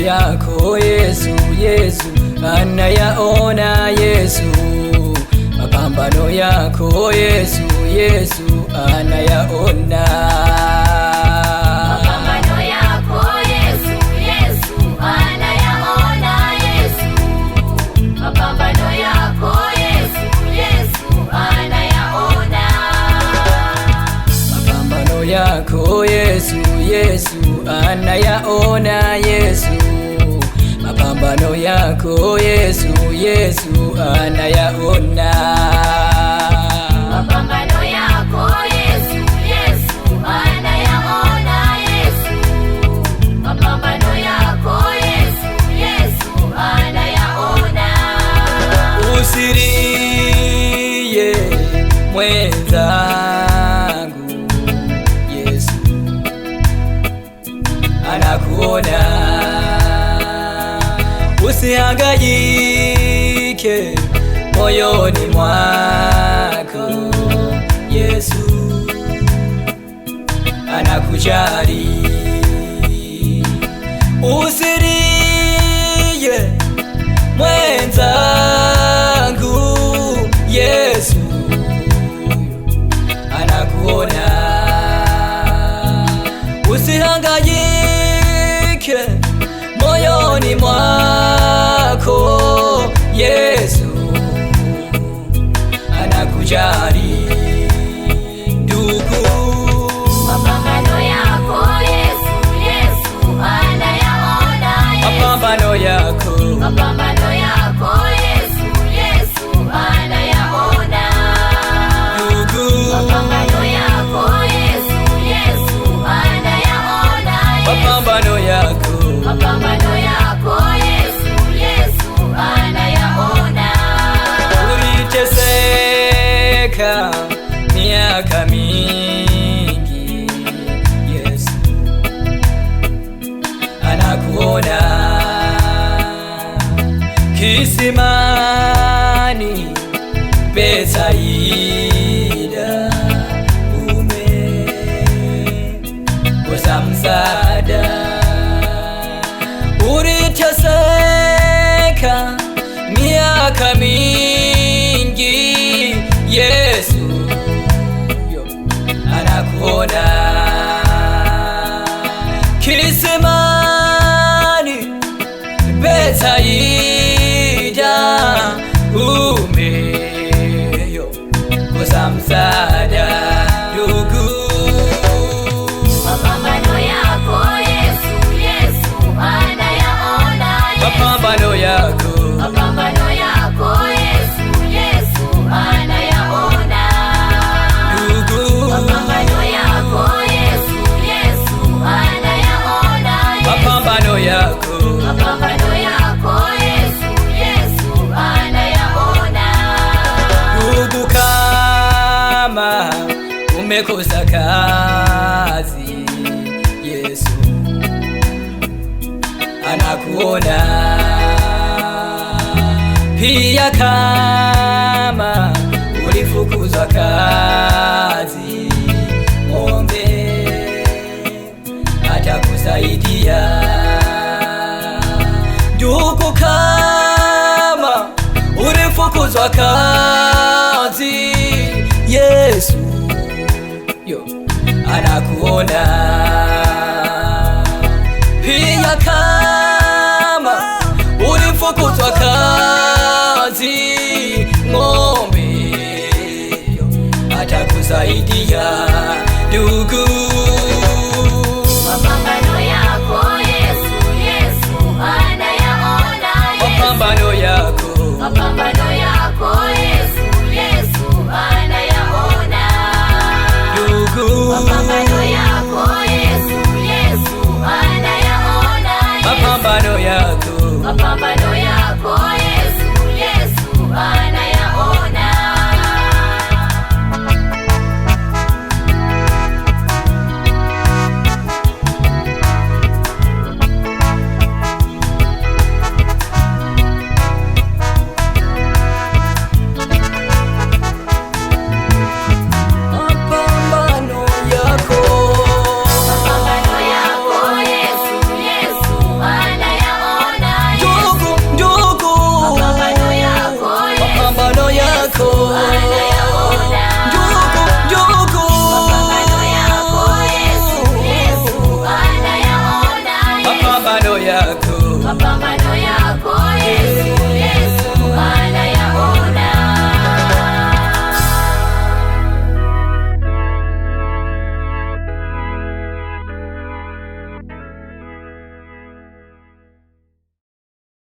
yako Yesu, Yesu anayaona Yesu. Mapambano yako Yesu, Yesu anayaona. Mapambano yako Yesu, Yesu anayaona Yesu. Mapambano yako Yesu, Yesu anayaona. Mapambano yako Yesu, Yesu anayaona Yesu. Mapambano yako Yesu, Yesu anayaona. Mapambano yako Yesu, Yesu anayaona Yesu. Mapambano yako Yesu, Yesu anayaona. Usilie mwenzangu, Yesu anakuona. Usihangaike moyoni mwako, Yesu anakujali. Usilie mwenzangu, Yesu anakuona. Usihangaike moyoni mwako, Yesu anakujali. Ndugu, mapambano yako Yesu, Yesu anayaona Yesu. mapambano yako, Mapambano yako Yesu, Yesu anayaona. ndugu, Mapambano yako Yesu, Yesu anayaona Yesu. mapambano yako, Mapambano yako Yesu, Yesu anayaona. Uliteseka miaka mingi, Yesu anakuona. Kisimani Betsaida umekosa msaada. Uliteseka miaka mingi, Yesu anakuona. Kisimani Betsaida umekosa msaada. Ndugu, Mapambano yako Yesu, Yesu anayaona Yesu. mapambano yako, Mapambano yako Yesu, Yesu anayaona. ndugu, Mapambano yako Yesu, Yesu anayaona Yesu. mapambano yako, Mapambano yako Yesu, Yesu anayaona. ndugu, kama umekosa kazi, Yesu anakuona. Pia kama ulifukuzwa kazi, mwombe atakusaidia. Ndugu, kama ulifukuzwa kazi, Yesu anakuona. Pia kama ulifukuzwa kazi, ng'ombe atakusaidia. Ndugu, Mapambano yako Yesu, Yesu anayaona Yesu. mapambano yako, Mapambano yako Yesu, Yesu anayaona. ndugu, Mapambano yako Yesu, Yesu anayaona Yesu. mapambano yako, Mapambano yako Yesu, mapambano yako Yesu.